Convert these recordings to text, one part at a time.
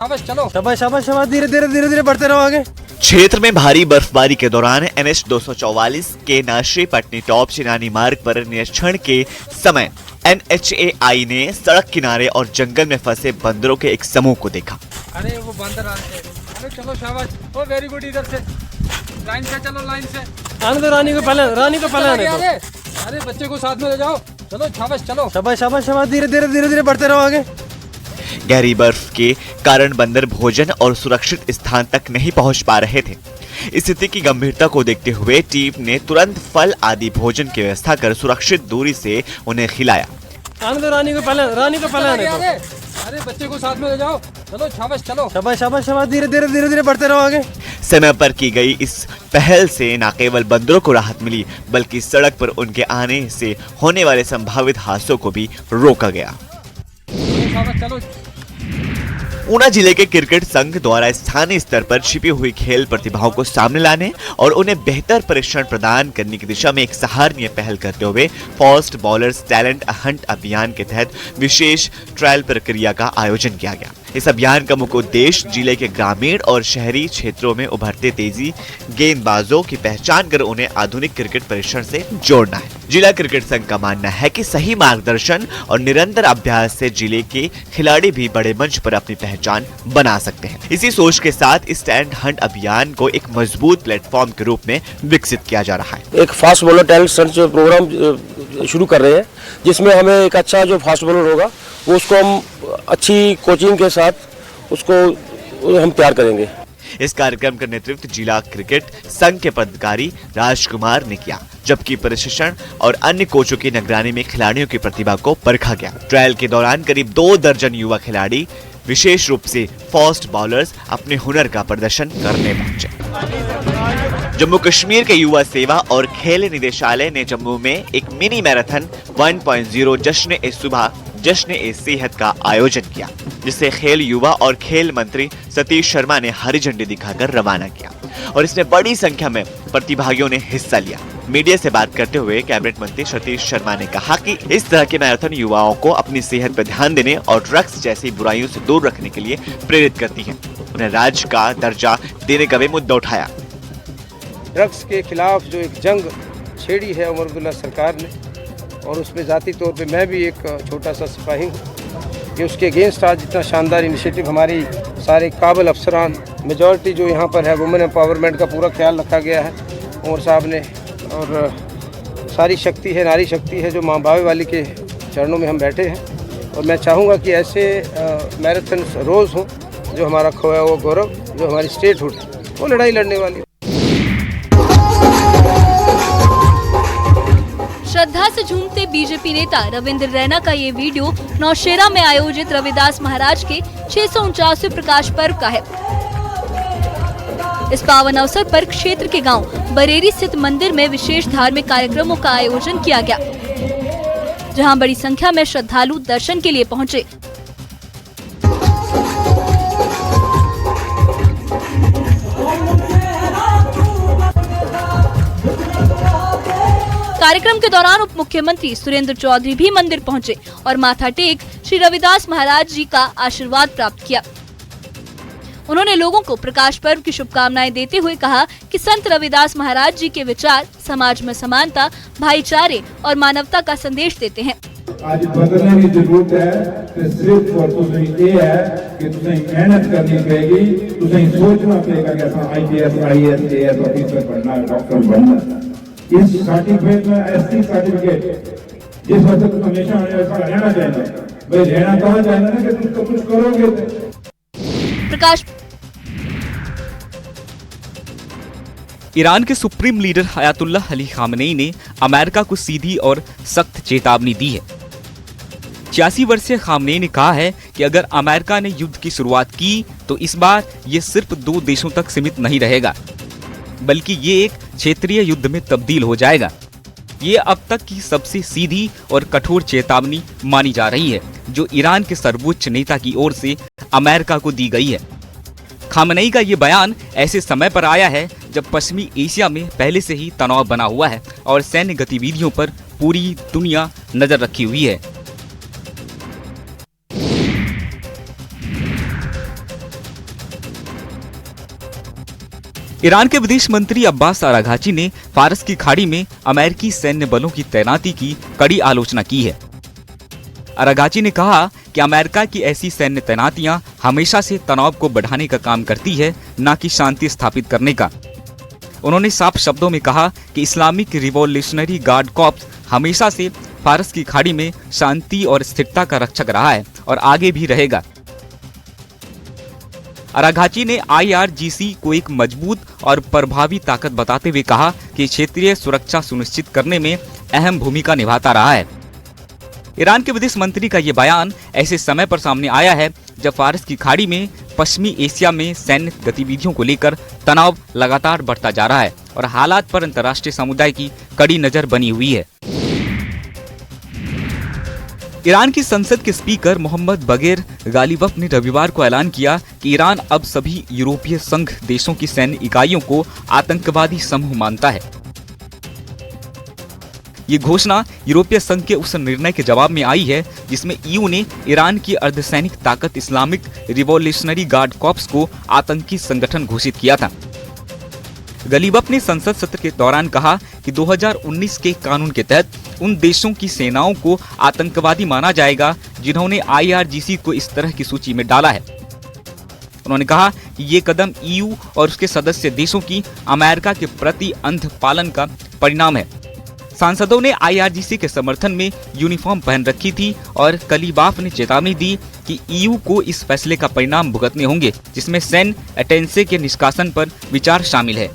चलो शाबाश शाबाश शाबाश, धीरे धीरे बढ़ते रहो आगे। क्षेत्र में भारी बर्फबारी के दौरान NH 244 के नाशरी पटनी टॉप चिनानी मार्ग पर निरीक्षण के समय NHAI ने सड़क किनारे और जंगल में फंसे बंदरों के एक समूह को देखा। अरे वो बंदर आ रहे हैं। अरे चलो शाबाश, ओ वेरी गुड, इधर से लाइन से चलो, लाइन से आने दो रानी को पहले आने दो। अरे बच्चे को साथ में ले जाओ, चलो शाबाश चलो। शाबाश शाबाश शाबाश, धीरे धीरे बढ़ते रहो आगे। गहरी बर्फ के कारण बंदर भोजन और सुरक्षित स्थान तक नहीं पहुंच पा रहे थे। स्थिति की गंभीरता को देखते हुए टीम ने तुरंत फल आदि भोजन की व्यवस्था कर सुरक्षित दूरी से उन्हें खिलाया। आने दो रानी को पहले आने दो। अरे बच्चे को साथ में ले जाओ, चलो शाबाश चलो। शाबाश शाबाश शाबाश, धीरे धीरे बढ़ते रहो आगे। समय पर की गई इस पहल से न केवल बंदरों को राहत मिली, बल्कि सड़क पर उनके आने से होने वाले संभावित हादसों को भी रोका गया। चलो। ऊना जिले के क्रिकेट संघ द्वारा स्थानीय स्तर पर छिपी हुई खेल प्रतिभाओं को सामने लाने और उन्हें बेहतर प्रशिक्षण प्रदान करने की दिशा में एक सराहनीय पहल करते हुए फास्ट बॉलर्स टैलेंट हंट अभियान के तहत विशेष ट्रायल प्रक्रिया का आयोजन किया गया। इस अभियान का मुख्य उद्देश्य जिले के ग्रामीण और शहरी क्षेत्रों में उभरते तेजी गेंदबाजों की पहचान कर उन्हें आधुनिक क्रिकेट प्रशिक्षण से जोड़ना है। जिला क्रिकेट संघ का मानना है कि सही मार्गदर्शन और निरंतर अभ्यास से जिले के खिलाड़ी भी बड़े मंच पर अपनी पहचान बना सकते हैं। इसी सोच के साथ इस टैलेंट हंट अभियान को एक मजबूत प्लेटफॉर्म के रूप में विकसित किया जा रहा है। एक fast bowler talent search programme शुरू कर रहे हैं, जिसमें हमें एक अच्छा जो फास्ट बॉलर होगा वो उसको हम अच्छी कोचिंग के साथ उसको हम तैयार करेंगे। इस कार्यक्रम का नेतृत्व जिला क्रिकेट संघ के पदाधिकारी राजकुमार ने किया, जबकि प्रशिक्षण और अन्य कोचों की निगरानी में खिलाड़ियों की प्रतिभा को परखा गया। ट्रायल के दौरान करीब 2 दर्जन युवा खिलाड़ी विशेष रूप से फास्ट बॉलर्स अपने हुनर का प्रदर्शन करने पहुंचे। जम्मू कश्मीर के युवा सेवा और खेल निदेशालय ने जम्मू में एक मिनी मैराथन 1.0 जश्न ए सेहत का आयोजन किया, जिसे खेल युवा और खेल मंत्री सतीश शर्मा ने हरी झंडी दिखाकर रवाना किया और इसमें बड़ी संख्या में प्रतिभागियों ने हिस्सा लिया। मीडिया से बात करते हुए कैबिनेट मंत्री सतीश शर्मा ने कहा कि इस तरह के मैराथन युवाओं को अपनी सेहत पर ध्यान देने और ड्रग्स जैसी बुराइयों से दूर रखने के लिए प्रेरित करती है। उन्हें राज्य का दर्जा देने का भी मुद्दा उठाया। ड्रग्स के खिलाफ जो एक जंग छेड़ी है उमर अब्दुल्ला सरकार ने, और उसमें ज़ाती तौर पे मैं भी एक छोटा सा सिपाही हूँ कि उसके अगेंस्ट आज इतना शानदार इनिशिएटिव हमारी सारे काबिल अफसरान, मेजॉरिटी जो यहाँ पर है वुमेन एम्पावरमेंट का पूरा ख्याल रखा गया है उमर साहब ने, और सारी शक्ति है, नारी शक्ति है जो माँ बावे वाली के चरणों में हम बैठे हैं। और मैं चाहूँगा कि ऐसे मैराथन रोज़ हों, जो हमारा खोया हुआ गौरव, जो हमारी स्टेटहुड वो लड़ाई लड़ने वाली। श्रद्धा से झूमते बीजेपी नेता रविंद्र रैना का ये वीडियो नौशेरा में आयोजित रविदास महाराज के 649वें प्रकाश पर्व का है। इस पावन अवसर पर क्षेत्र के गांव बरेरी स्थित मंदिर में विशेष धार्मिक कार्यक्रमों का आयोजन किया गया, जहां बड़ी संख्या में श्रद्धालु दर्शन के लिए पहुंचे। कार्यक्रम के दौरान उप मुख्यमंत्री सुरेंद्र चौधरी भी मंदिर पहुंचे और माथा टेक श्री रविदास महाराज जी का आशीर्वाद प्राप्त किया। उन्होंने लोगों को प्रकाश पर्व की शुभकामनाएं देते हुए कहा कि संत रविदास महाराज जी के विचार समाज में समानता, भाईचारे और मानवता का संदेश देते हैं। आज बदलने की जरूरत है कि सिर्फ और तुझे ये है कि तुझे मेहनत करनी पड़ेगी, तुझे सोचना पड़ेगा कि ऐसा IPS IAS AS ऑफिसर बनना, डॉक्टर बनना। इस सर्टिफिकेट में SC सर्टिफिकेट जिस वक्त तुम हमेशा रहना चाहिए, भाई रहना कहाँ चाहिए ना कि तुम कुछ करोगे। प्रकाश ईरान के supreme leader Ayatollah Ali Khamenei ने अमेरिका को सीधी और सख्त चेतावनी दी है। 86 वर्षीय खामनेई ने कहा है कि अगर अमेरिका ने युद्ध की शुरुआत की तो इस बार ये सिर्फ 2 देशों तक सीमित नहीं रहेगा, बल्कि ये एक क्षेत्रीय युद्ध में तब्दील हो जाएगा। ये अब तक की सबसे सीधी और कठोर चेतावनी मानी जा रही है जो ईरान के सर्वोच्च नेता की ओर से अमेरिका को दी गई है। खामनेई का ये बयान ऐसे समय पर आया है जब पश्चिमी एशिया में पहले से ही तनाव बना हुआ है और सैन्य गतिविधियों पर पूरी दुनिया नजर रखी हुई है। ईरान के विदेश मंत्री अब्बास अराघची ने फारस की खाड़ी में अमेरिकी सैन्य बलों की तैनाती की कड़ी आलोचना की है। अराघची ने कहा कि अमेरिका की ऐसी सैन्य तैनातियां हमेशा से तनाव को बढ़ाने का काम करती है, न कि शांति स्थापित करने का। उन्होंने साफ शब्दों में कहा कि इस्लामिक रिवॉल्यूशनरी गार्ड कॉर्प्स हमेशा से फारस की खाड़ी में शांति और स्थिरता का रक्षक रहा है और आगे भी रहेगा। अराघची ने IRGC को एक मजबूत और प्रभावी ताकत बताते हुए कहा कि क्षेत्रीय सुरक्षा सुनिश्चित करने में अहम भूमिका निभाता रहा है। ईरान के विदेश मंत्री का ये बयान ऐसे समय पर सामने आया है जब फारस की खाड़ी में पश्चिमी एशिया में सैन्य गतिविधियों को लेकर तनाव लगातार बढ़ता जा रहा है और हालात पर अंतर्राष्ट्रीय समुदाय की कड़ी नजर बनी हुई है। ईरान की संसद के स्पीकर मोहम्मद बगैर गालिबफ ने रविवार को ऐलान किया कि ईरान अब सभी यूरोपीय संघ देशों की सैन्य इकाइयों को आतंकवादी समूह मानता है। ये घोषणा यूरोपीय संघ के उस निर्णय के जवाब में आई है जिसमें EU ने ईरान की अर्धसैनिक ताकत इस्लामिक रिवॉल्यूशनरी गार्ड कॉर्प्स को आतंकी संगठन घोषित किया था। गालिबफ ने संसद सत्र के दौरान कहा कि 2019 के कानून के तहत उन देशों की सेनाओं को आतंकवादी माना जाएगा जिन्होंने IRGC को इस तरह की सूची में डाला है। उन्होंने कहा कि ये कदम EU और उसके सदस्य देशों की अमेरिका के प्रति अंध पालन का परिणाम है। सांसदों ने IRGC के समर्थन में यूनिफॉर्म पहन रखी थी और गालिबफ ने चेतावनी दी कि EU को इस फैसले का परिणाम भुगतने होंगे जिसमें सैन्य अटेंसे के निष्कासन पर विचार शामिल है।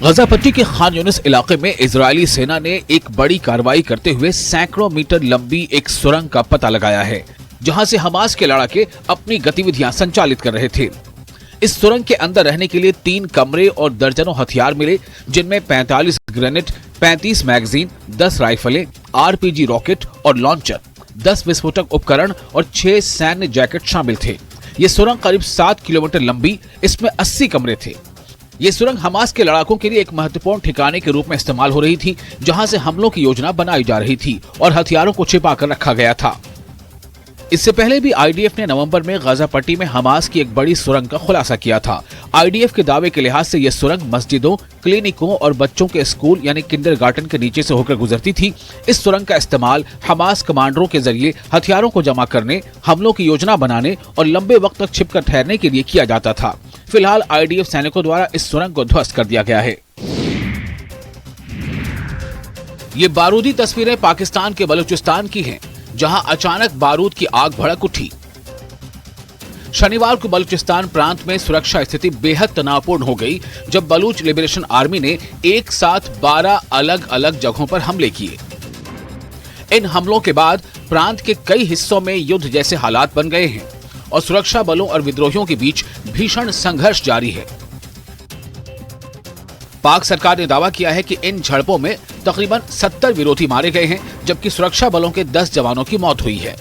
गजा पट्टी के खान यूनिस इलाके में इजरायली सेना ने एक बड़ी कार्रवाई करते हुए सैकड़ों मीटर लंबी एक सुरंग का पता लगाया है, जहां से हमास के लड़ाके अपनी गतिविधियां संचालित कर रहे थे। इस सुरंग के अंदर रहने के लिए 3 कमरे और दर्जनों हथियार मिले, जिनमें 45 ग्रेनेड, 35 मैगजीन, 10 राइफलें, RPG रॉकेट और लॉन्चर, 10 विस्फोटक उपकरण और 6 सैन्य जैकेट शामिल थे। ये सुरंग करीब 7 किलोमीटर लंबी, इसमें 80 कमरे थे। ये सुरंग हमास के लड़ाकों के लिए एक महत्वपूर्ण ठिकाने के रूप में इस्तेमाल हो रही थी, जहां से हमलों की योजना बनाई जा रही थी और हथियारों को छिपा कर रखा गया था। इससे पहले भी IDF ने नवंबर में गजा पट्टी में हमास की एक बड़ी सुरंग का खुलासा किया था। IDF के दावे के लिहाज से यह सुरंग मस्जिदों, क्लिनिकों और बच्चों के स्कूल यानी किंडरगार्टन के नीचे से होकर गुजरती थी। इस सुरंग का इस्तेमाल हमास कमांडरों के जरिए हथियारों को जमा करने, हमलों की योजना बनाने और लंबे वक्त तक छिपकर ठहरने के लिए किया जाता था। फिलहाल IDF सैनिकों द्वारा इस सुरंग को ध्वस्त कर दिया गया है। ये बारूदी तस्वीरें पाकिस्तान के बलूचिस्तान की हैं, जहां अचानक बारूद की आग भड़क उठी। शनिवार को बलूचिस्तान प्रांत में सुरक्षा स्थिति बेहद तनावपूर्ण हो गई जब बलूच लिबरेशन आर्मी ने एक साथ 12 अलग अलग जगहों पर हमले किए। इन हमलों के बाद प्रांत के कई हिस्सों में युद्ध जैसे हालात बन गए हैं और सुरक्षा बलों और विद्रोहियों के बीच भीषण संघर्ष जारी है। पाक सरकार ने दावा किया है कि इन झड़पों में तकरीबन 70 विरोधी मारे गए हैं, जबकि सुरक्षा बलों के 10 जवानों की मौत हुई है।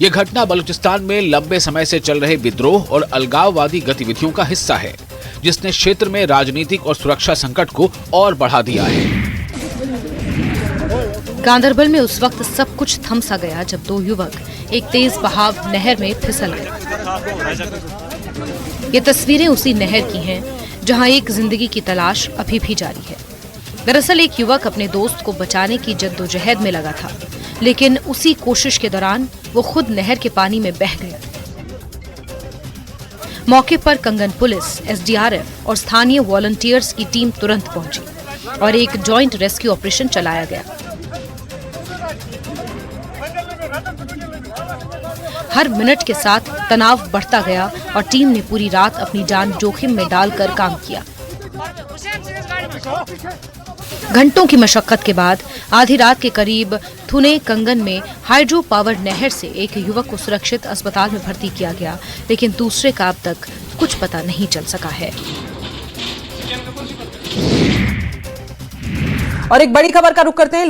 यह घटना बलूचिस्तान में लंबे समय से चल रहे विद्रोह और अलगाववादी गतिविधियों का हिस्सा है, जिसने क्षेत्र में राजनीतिक और सुरक्षा संकट को और बढ़ा दिया है। गांदरबल में उस वक्त सब कुछ थम सा गया जब 2 युवक एक तेज बहाव नहर में फिसल गए। ये तस्वीरें उसी नहर की हैं जहां एक जिंदगी की तलाश अभी भी जारी है। दरअसल एक युवक अपने दोस्त को बचाने की जद्दोजहद में लगा था, लेकिन उसी कोशिश के दौरान वो खुद नहर के पानी में बह गया। मौके पर कंगन पुलिस, SDRF और स्थानीय वॉलंटियर्स की टीम तुरंत पहुंची और एक जॉइंट रेस्क्यू ऑपरेशन चलाया गया। हर मिनट के साथ तनाव बढ़ता गया और टीम ने पूरी रात अपनी जान जोखिम में डालकर काम किया। घंटों की मशक्कत के बाद आधी रात के करीब थुने कंगन में हाइड्रो पावर नहर से एक युवक को सुरक्षित अस्पताल में भर्ती किया गया, लेकिन दूसरे का अब तक कुछ पता नहीं चल सका है। और एक बड़ी खबर का रुख करते हैं।